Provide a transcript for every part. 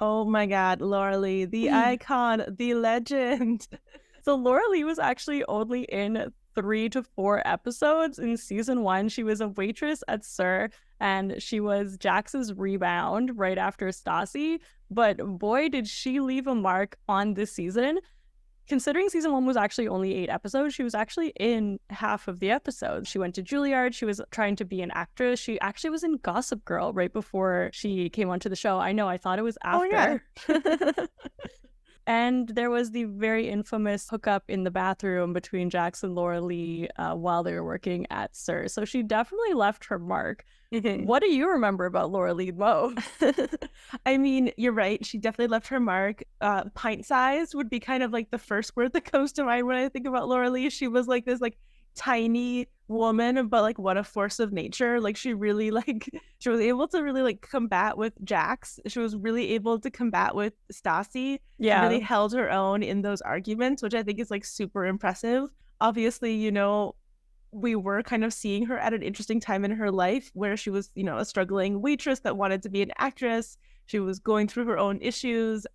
Oh my God, Laura Leigh, the icon, the legend. So Laura Leigh was actually only in 3 to 4 episodes. In season 1, she was a waitress at Sir, and she was Jax's rebound right after Stassi. But boy, did she leave a mark on this season. Considering season 1 was actually only 8 episodes, she was actually in half of the episodes. She went to Juilliard. She was trying to be an actress. She actually was in Gossip Girl right before she came onto the show. I know, I thought it was Oh yeah. after. And there was the very infamous hookup in the bathroom between Jax and Laura Leigh while they were working at Sir. So she definitely left her mark. What do you remember about Laura Leigh most? I mean, you're right. She definitely left her mark. Pint sized would be kind of like the first word that comes to mind when I think about Laura Leigh. She was like this like tiny woman, but like what a force of nature. Like she really like she was able to really like combat with Jax. She was really able to combat with Stassi. She Yeah. really held her own in those arguments, which I think is like super impressive. Obviously, you know, we were kind of seeing her at an interesting time in her life where she was, you know, a struggling waitress that wanted to be an actress. She was going through her own issues.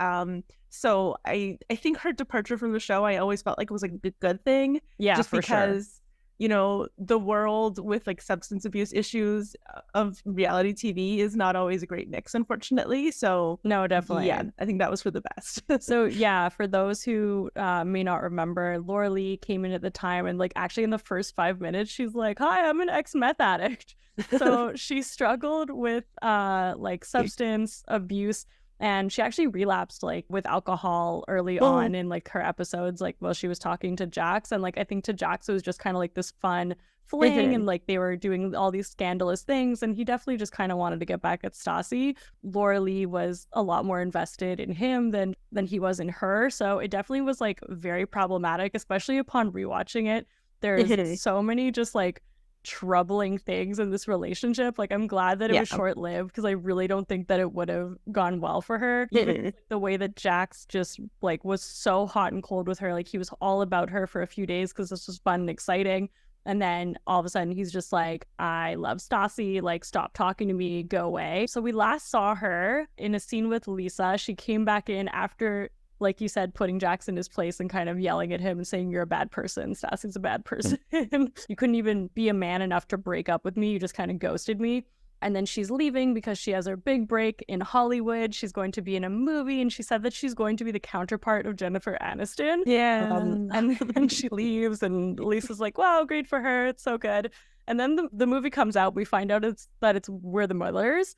So I think her departure from the show, I always felt like it was like a good thing, Yeah, just for sure. because, you know, the world with like substance abuse issues of reality TV is not always a great mix, unfortunately. So No, yeah, definitely. I think that was for the best. So yeah, for those who may not remember, Laura Leigh came in at the time and like actually in the first 5 minutes, she's like, "Hi, I'm an ex-meth addict." So she struggled with like substance abuse, and she actually relapsed like with alcohol early Well, on in like her episodes, like while she was talking to Jax. And like I think to Jax it was just kind of like this fun fling, and like they were doing all these scandalous things, and he definitely just kind of wanted to get back at Stassi. Laura Leigh was a lot more invested in him than he was in her, so it definitely was like very problematic, especially upon rewatching it. There's so many just like troubling things in this relationship. Like I'm glad that it yeah. was short-lived, because I really don't think that it would have gone well for her. Even like, the way that Jax just like was so hot and cold with her, like he was all about her for a few days because this was fun and exciting. And then all of a sudden he's just like, "I love Stassi, like stop talking to me, go away." So we last saw her in a scene with Lisa. She came back in after, like you said, putting Jax in his place and kind of yelling at him and saying, "You're a bad person. Stassi's a bad person. You couldn't even be a man enough to break up with me. You just kind of ghosted me." And then she's leaving because she has her big break in Hollywood. She's going to be in a movie, and she said that she's going to be the counterpart of Jennifer Aniston. Yeah. And then she leaves, and Lisa's like, "Wow, great for her. It's so good." And then the movie comes out. We find out that it's We're the Millers,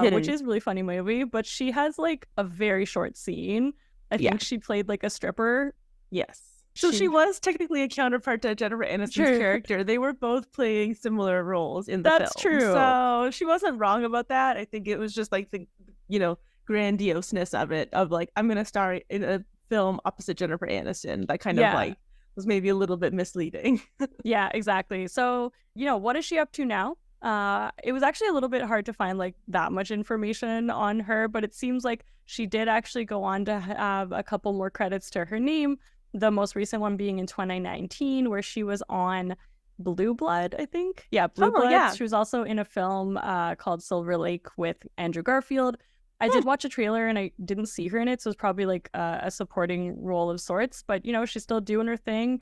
which is a really funny movie. But she has like a very short scene. I Yeah. think she played like a stripper. Yes. So she was technically a counterpart to Jennifer Aniston's True. character. They were both playing similar roles in the That's film. true. So she wasn't wrong about that. I think it was just like the, you know, grandioseness of it, of like, I'm going to star in a film opposite Jennifer Aniston. That kind of Yeah. like was maybe a little bit misleading. Yeah, exactly. So, what is she up to now? It was actually a little bit hard to find like that much information on her, but it seems like she did actually go on to have a couple more credits to her name. The most recent one being in 2019, where she was on Blue Blood, I think. Yeah, Blue Oh, Blood. yeah. She was also in a film called Silver Lake with Andrew Garfield. I did watch a trailer and I didn't see her in it, so it's probably like a supporting role of sorts. But she's still doing her thing,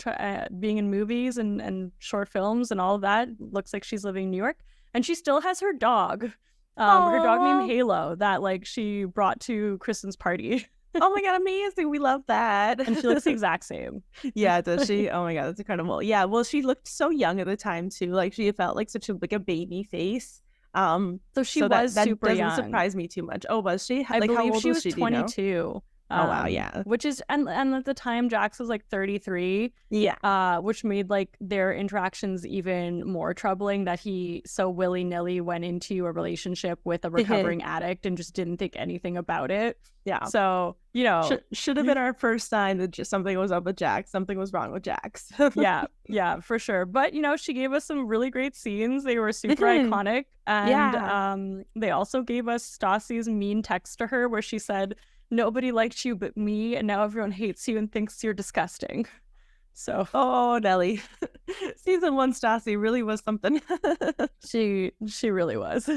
being in movies and short films and all of that. Looks like she's living in New York, and she still has her dog, her dog named Oh, Halo, that like she brought to Kristen's party, oh my God, amazing. We love that. and she looks the exact same. Yeah, does she? Oh my God, that's incredible. Yeah, well, she looked so young at the time too. Like she felt like such a like a baby face. So she So that was super doesn't young. surprise me too much. Oh, was she? I Like how believe old she was was she? Do you know? 22. Oh wow, yeah. Which is and at the time Jax was like 33, Yeah. which made like their interactions even more troubling, that he so willy-nilly went into a relationship with a recovering addict and just didn't think anything about it. Yeah. So, Should have been our first sign that just something was up with Jax. Something was wrong with Jax. yeah, for sure. But she gave us some really great scenes. They were super iconic. And Yeah. they also gave us Stassi's mean text to her where she said, "Nobody liked you but me, and now everyone hates you and thinks you're disgusting." So Oh, Nelly. Season 1 Stassi really was something. she really was.